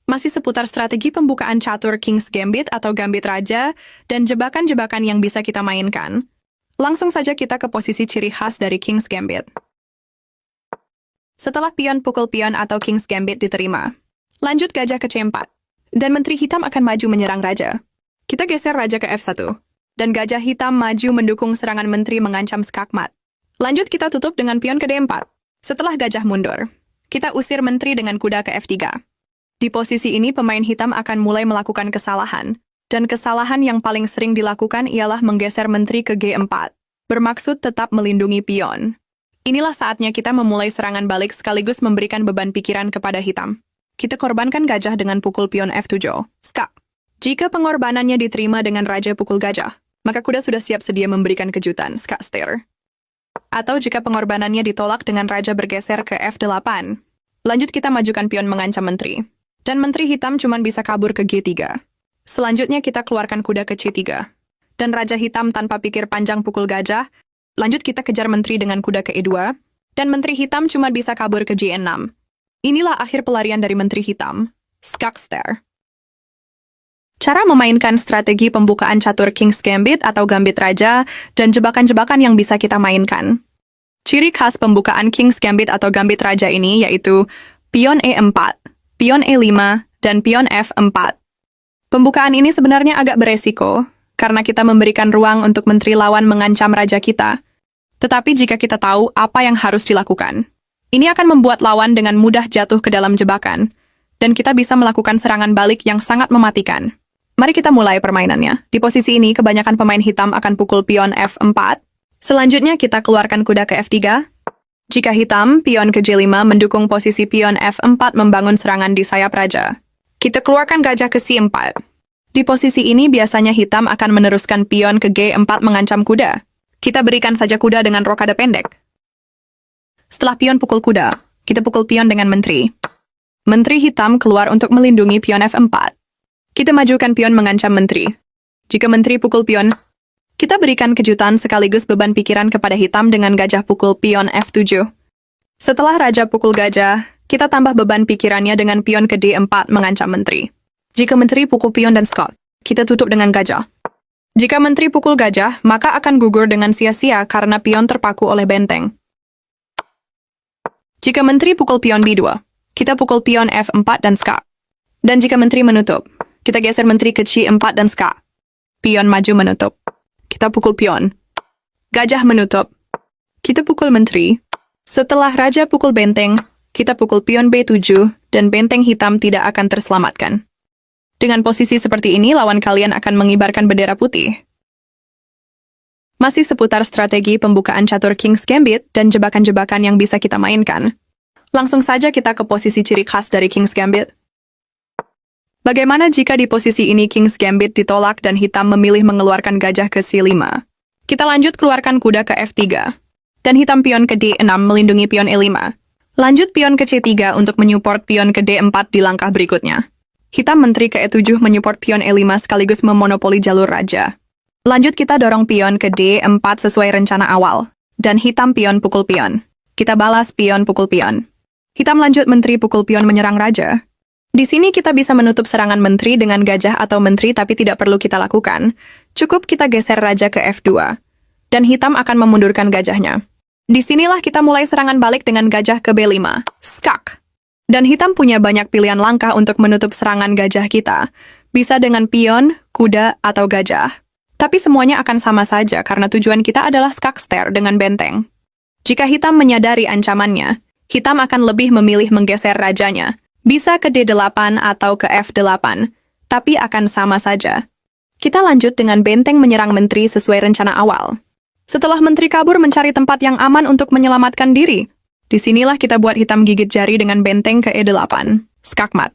Masih seputar strategi pembukaan catur King's Gambit atau Gambit Raja, dan jebakan-jebakan yang bisa kita mainkan. Langsung saja kita ke posisi ciri khas dari King's Gambit. Setelah pion pukul pion atau King's Gambit diterima, lanjut gajah ke C4, dan menteri hitam akan maju menyerang raja. Kita geser raja ke F1, dan gajah hitam maju mendukung serangan menteri mengancam skakmat. Lanjut kita tutup dengan pion ke D4. Setelah gajah mundur, kita usir menteri dengan kuda ke F3. Di posisi ini, pemain hitam akan mulai melakukan kesalahan, dan kesalahan yang paling sering dilakukan ialah menggeser menteri ke G4, bermaksud tetap melindungi pion. Inilah saatnya kita memulai serangan balik sekaligus memberikan beban pikiran kepada hitam. Kita korbankan gajah dengan pukul pion F7, skak. Jika pengorbanannya diterima dengan raja pukul gajah, maka kuda sudah siap sedia memberikan kejutan, skak steer. Atau jika pengorbanannya ditolak dengan raja bergeser ke F8, lanjut kita majukan pion mengancam menteri. Dan menteri hitam cuma bisa kabur ke G3. Selanjutnya kita keluarkan kuda ke C3. Dan raja hitam tanpa pikir panjang pukul gajah. Lanjut kita kejar menteri dengan kuda ke E2. Dan menteri hitam cuma bisa kabur ke G6. Inilah akhir pelarian dari menteri hitam. Skak steer. Cara memainkan strategi pembukaan catur King's Gambit atau Gambit Raja dan jebakan-jebakan yang bisa kita mainkan. Ciri khas pembukaan King's Gambit atau Gambit Raja ini yaitu pion E4. Pion E5, dan pion F4. Pembukaan ini sebenarnya agak beresiko, karena kita memberikan ruang untuk menteri lawan mengancam raja kita. Tetapi jika kita tahu apa yang harus dilakukan, ini akan membuat lawan dengan mudah jatuh ke dalam jebakan, dan kita bisa melakukan serangan balik yang sangat mematikan. Mari kita mulai permainannya. Di posisi ini, kebanyakan pemain hitam akan pukul pion F4. Selanjutnya, kita keluarkan kuda ke F3. Jika hitam, pion ke J5 mendukung posisi pion F4 membangun serangan di sayap raja. Kita keluarkan gajah ke C4. Di posisi ini biasanya hitam akan meneruskan pion ke G4 mengancam kuda. Kita berikan saja kuda dengan rokade pendek. Setelah pion pukul kuda, kita pukul pion dengan menteri. Menteri hitam keluar untuk melindungi pion F4. Kita majukan pion mengancam menteri. Jika menteri pukul pion, kita berikan kejutan sekaligus beban pikiran kepada hitam dengan gajah pukul pion F7. Setelah raja pukul gajah, kita tambah beban pikirannya dengan pion ke D4 mengancam menteri. Jika menteri pukul pion dan skak, kita tutup dengan gajah. Jika menteri pukul gajah, maka akan gugur dengan sia-sia karena pion terpaku oleh benteng. Jika menteri pukul pion B2, kita pukul pion F4 dan skak. Dan jika menteri menutup, kita geser menteri ke C4 dan skak. Pion maju menutup. Kita pukul pion. Gajah menutup. Kita pukul menteri. Setelah raja pukul benteng, kita pukul pion B7, dan benteng hitam tidak akan terselamatkan. Dengan posisi seperti ini, lawan kalian akan mengibarkan bendera putih. Masih seputar strategi pembukaan catur King's Gambit dan jebakan-jebakan yang bisa kita mainkan. Langsung saja kita ke posisi ciri khas dari King's Gambit. Bagaimana jika di posisi ini King's Gambit ditolak dan hitam memilih mengeluarkan gajah ke C5? Kita lanjut keluarkan kuda ke F3. Dan hitam pion ke D6 melindungi pion E5. Lanjut pion ke C3 untuk menyupport pion ke D4 di langkah berikutnya. Hitam menteri ke E7 menyupport pion E5 sekaligus memonopoli jalur raja. Lanjut kita dorong pion ke D4 sesuai rencana awal. Dan hitam pion pukul pion. Kita balas pion pukul pion. Hitam lanjut menteri pukul pion menyerang raja. Di sini kita bisa menutup serangan menteri dengan gajah atau menteri tapi tidak perlu kita lakukan. Cukup kita geser raja ke F2. Dan hitam akan memundurkan gajahnya. Disinilah kita mulai serangan balik dengan gajah ke B5. Skak. Dan hitam punya banyak pilihan langkah untuk menutup serangan gajah kita. Bisa dengan pion, kuda, atau gajah. Tapi semuanya akan sama saja karena tujuan kita adalah skak steer dengan benteng. Jika hitam menyadari ancamannya, hitam akan lebih memilih menggeser rajanya. Bisa ke D8 atau ke F8, tapi akan sama saja. Kita lanjut dengan benteng menyerang menteri sesuai rencana awal. Setelah menteri kabur mencari tempat yang aman untuk menyelamatkan diri, disinilah kita buat hitam gigit jari dengan benteng ke E8. Skakmat.